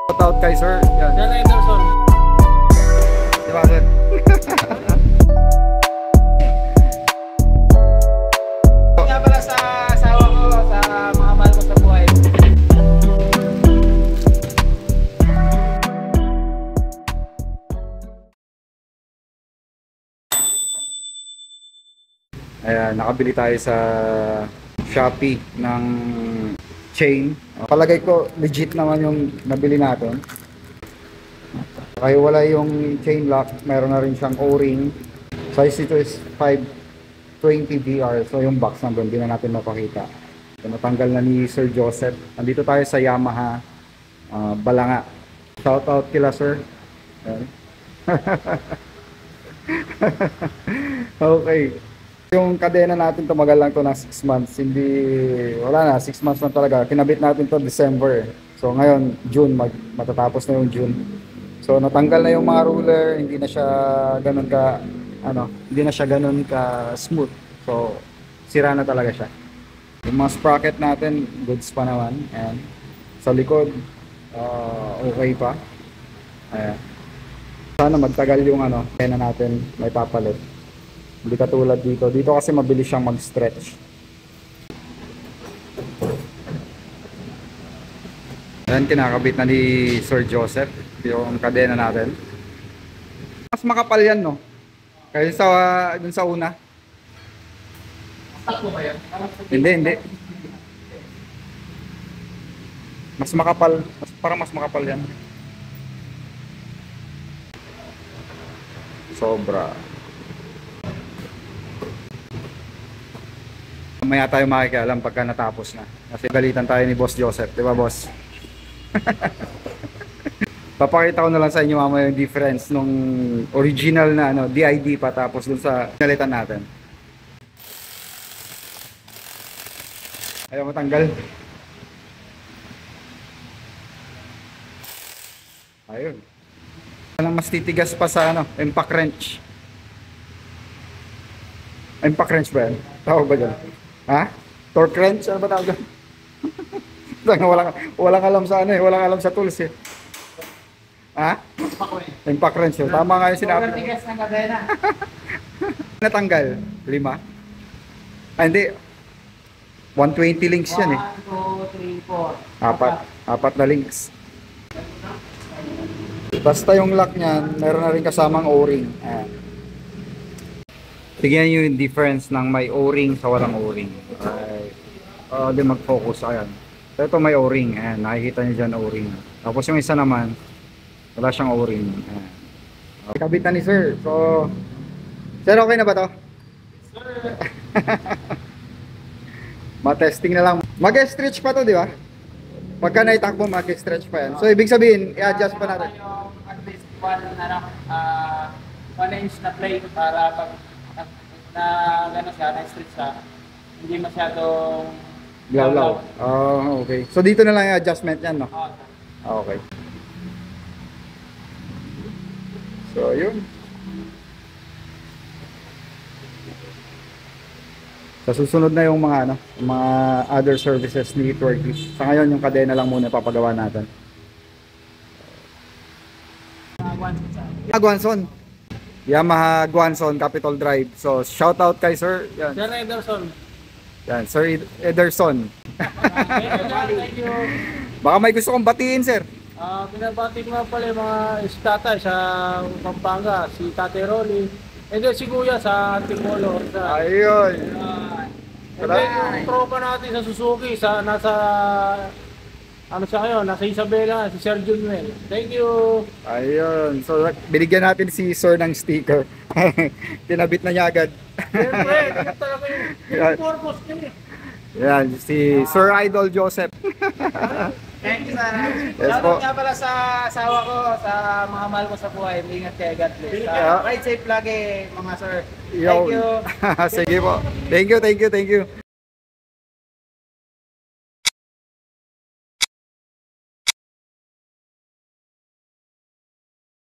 Shout out kay sir. Yan. John Ederson. Diba sir? Nga pala sa asawa ko, sa mga mahal ko sa buhay. Ayan, nakabili tayo sa Shopee ng chain. Palagay ko legit naman yung nabili natin. Kaya wala yung chain lock, meron na rin siyang O-ring. Size ito is 520 VR. So yung box nandun, hindi na natin mapakita. So, natanggal na ni Sir Joseph. Andito tayo sa Yamaha Balanga. Shout out kila sir. Ayan. Okay. Yung kadena natin tumagal lang to ng 6 months. Hindi, wala na, 6 months na talaga. Kinabit natin to December. So ngayon, June, matatapos na yung June. So natanggal na yung mga ruler, hindi na siya ganun ka, hindi na siya ganun ka smooth. So sira na talaga siya. Yung mga sprocket natin, goods pa naman. Ayan. Sa likod, okay pa. Ayan. Sana magtagal yung kadena natin, may papalit. Hindi katulad dito. Dito kasi mabilis siyang mag-stretch. Ayan, kinakabit na ni Sir Joseph yung kadena natin. Mas makapal yan, no? Kaya dun sa una. Takbo ba yan? Hindi. Mas makapal. Parang mas makapal yan. Sobra. Mamaya tayo makikialam pagka natapos na. Kasi galitan tayo ni Boss Joseph. Diba, boss? Papakita ko na lang sa inyo mamaya yung difference nung original na DID pa tapos dun sa galitan natin. Ayaw matanggal. Ayun. Walang mas titigas pa sa impact wrench. Impact wrench ba yan? Tawag ba dyan? Ha? Torque wrench? Ano ba tawag dyan? walang alam sa walang alam sa tools eh. Ha? Impact wrench. Tama nga yung sinabi. Sobrang tigas ng kadena. Natanggal? 5? Ah, hindi. 120 links yan eh. 1, 2, 3, 4. Apat na links. Basta yung lock niyan, meron na rin kasamang O-ring. Ayan. Tignan nyo yung difference ng may O-ring sa walang O-ring. Di mag-focus. Ayan. Ito may O-ring. Ayan. Nakikita nyo dyan O-ring. Tapos yung isa naman, wala siyang O-ring. Ayan. Kabit na ni sir. So, sir, okay na ba to? Sir, Ma-testing na lang. Mag-stretch pa to, di ba? Pagka naitakbo, mag-stretch pa yan. So, ibig sabihin, i-adjust pa natin. at least 1 inch na plate para pag na gano'n siya, na-stretch siya, hindi masyadong Lawlaw. Oh, okay. So, dito na lang yung adjustment yan, no? Okay. So, yun. Sa susunod na yung mga mga other services ni Twerky. Sa ngayon yung kadena lang muna papagawa natin. Guanson. Yamaha Guanson Capitol Drive. So shout out kay sir. Yan. John Ederson. Yan, Sir Ederson. Thank you. Baka may gusto kong batiin, sir. Pinabati ko nga pala yung mga tatay sa Pampanga, si Tate Rolly. And then si Kuya sa Antipolo. Ayun. And then yung tropa natin sa Suzuki, nasa siya ngayon, nasa Isabela, si Sir Junmel. Thank you. Ayun. So binigyan natin si sir ng sticker. Tinabit na niya agad. Siyempre, ganun talaga yung purpose niya. Yan, si Sir Idol Joseph. Thank you, sir. Yes, Shoutout po. nga pala sa asawa ko, sa mga mahal ko sa buhay. Ingat kayo, God bless. Yeah. Ride safe lagi, mga sir. Yo. Thank you. Sige po. Thank you.